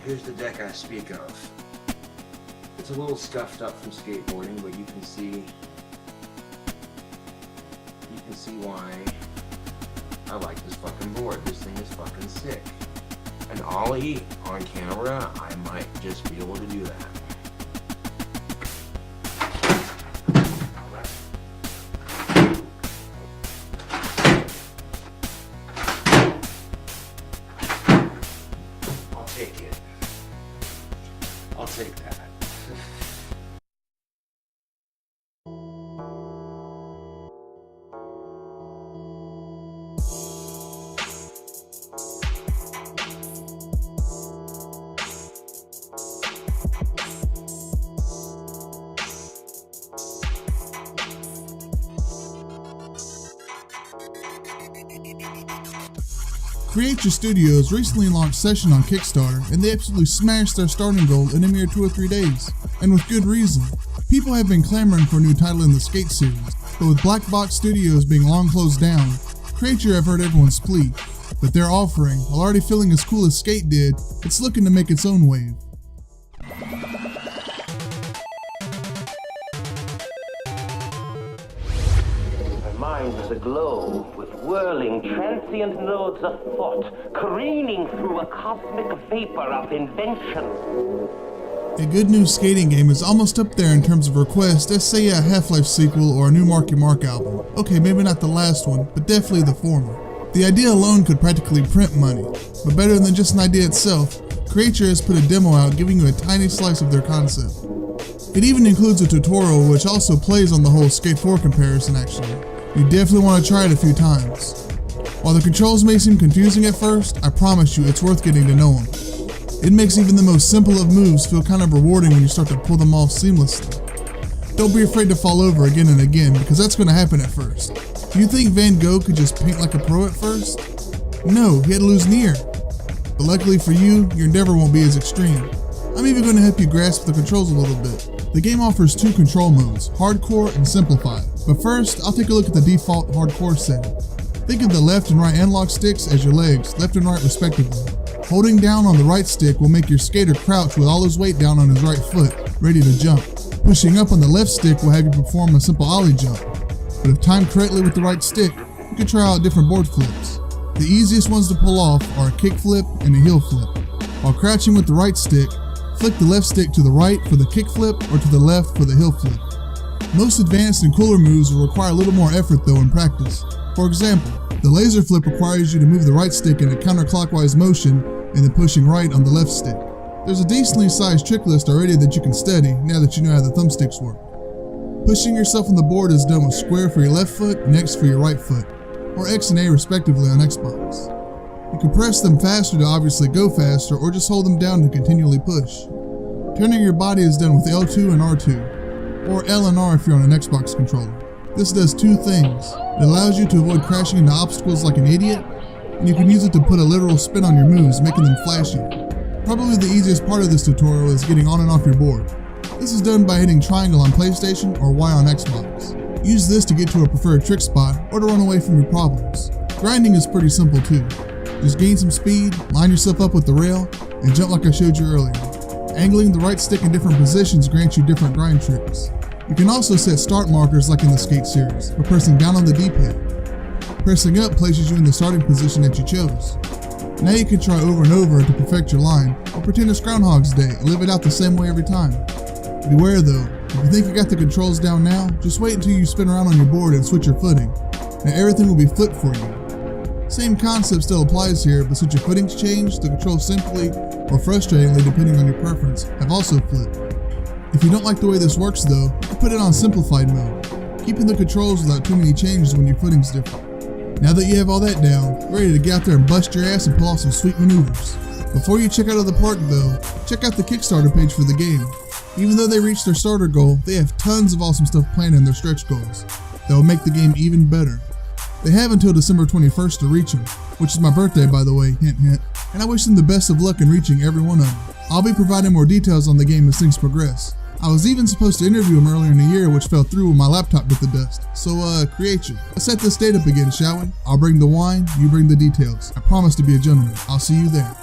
here's the deck I speak of. It's a little scuffed up from skateboarding, but you can see why I like this fucking board. This thing is fucking sick. And Ollie on camera, I might just be able to do that. I'll take it. I'll take that. Crea-ture Studios recently launched Session on Kickstarter, and they absolutely smashed their starting goal in a mere 2 or 3 days. And with good reason. People have been clamoring for a new title in the Skate series, but with Black Box Studios being long closed down, Crea-ture have heard everyone's plea. But their offering, while already feeling as cool as Skate did, it's looking to make its own wave. Mind is aglow with whirling, transient nodes of thought, careening through a cosmic vapor of invention. A good new skating game is almost up there in terms of requests as say a Half-Life sequel or a new Marky Mark album. Okay, maybe not the last one, but definitely the former. The idea alone could practically print money, but better than just an idea itself, Crea-ture has put a demo out giving you a tiny slice of their concept. It even includes a tutorial which also plays on the whole Skate 4 comparison actually. You definitely want to try it a few times. While the controls may seem confusing at first, I promise you it's worth getting to know them. It makes even the most simple of moves feel kind of rewarding when you start to pull them off seamlessly. Don't be afraid to fall over again and again, because that's going to happen at first. Do you think Van Gogh could just paint like a pro at first? No, he had to lose an ear. But luckily for you, your endeavor won't be as extreme. I'm even going to help you grasp the controls a little bit. The game offers 2 control modes, Hardcore and Simplified. But first, I'll take a look at the default Hardcore setting. Think of the left and right analog sticks as your legs, left and right respectively. Holding down on the right stick will make your skater crouch with all his weight down on his right foot, ready to jump. Pushing up on the left stick will have you perform a simple Ollie jump. But if timed correctly with the right stick, you can try out different board flips. The easiest ones to pull off are a kick flip and a heel flip. While crouching with the right stick, flick the left stick to the right for the kick flip or to the left for the heel flip. Most advanced and cooler moves will require a little more effort though in practice. For example, the laser flip requires you to move the right stick in a counterclockwise motion and then pushing right on the left stick. There's a decently sized trick list already that you can study now that you know how the thumbsticks work. Pushing yourself on the board is done with square for your left foot and X for your right foot, or X and A respectively on Xbox. You can press them faster to obviously go faster or just hold them down to continually push. Turning your body is done with L2 and R2, or L and R if you're on an Xbox controller. This does 2 things. It allows you to avoid crashing into obstacles like an idiot, and you can use it to put a literal spin on your moves, making them flashy. Probably the easiest part of this tutorial is getting on and off your board. This is done by hitting triangle on PlayStation or Y on Xbox. Use this to get to a preferred trick spot or to run away from your problems. Grinding is pretty simple too. Just gain some speed, line yourself up with the rail, and jump like I showed you earlier. Angling the right stick in different positions grants you different grind tricks. You can also set start markers like in the Skate series, by pressing down on the D-pad. Pressing up places you in the starting position that you chose. Now you can try over and over to perfect your line, or pretend it's Groundhog's Day and live it out the same way every time. Beware though, if you think you got the controls down now, just wait until you spin around on your board and switch your footing. Now everything will be flipped for you. Same concept still applies here, but since your footing's changed, the controls simply, or frustratingly depending on your preference, have also flipped. If you don't like the way this works though, you can put it on simplified mode, keeping the controls without too many changes when your footing's different. Now that you have all that down, you're ready to get out there and bust your ass and pull off some sweet maneuvers. Before you check out of the park though, check out the Kickstarter page for the game. Even though they reached their starter goal, they have tons of awesome stuff planned in their stretch goals that will make the game even better. They have until December 21st to reach them, which is my birthday by the way, hint hint, and I wish them the best of luck in reaching every one of them. I'll be providing more details on the game as things progress. I was even supposed to interview him earlier in the year, which fell through when my laptop bit the dust. So, Crea-ture. Let's set this date up again, shall we? I'll bring the wine, you bring the details. I promise to be a gentleman. I'll see you there.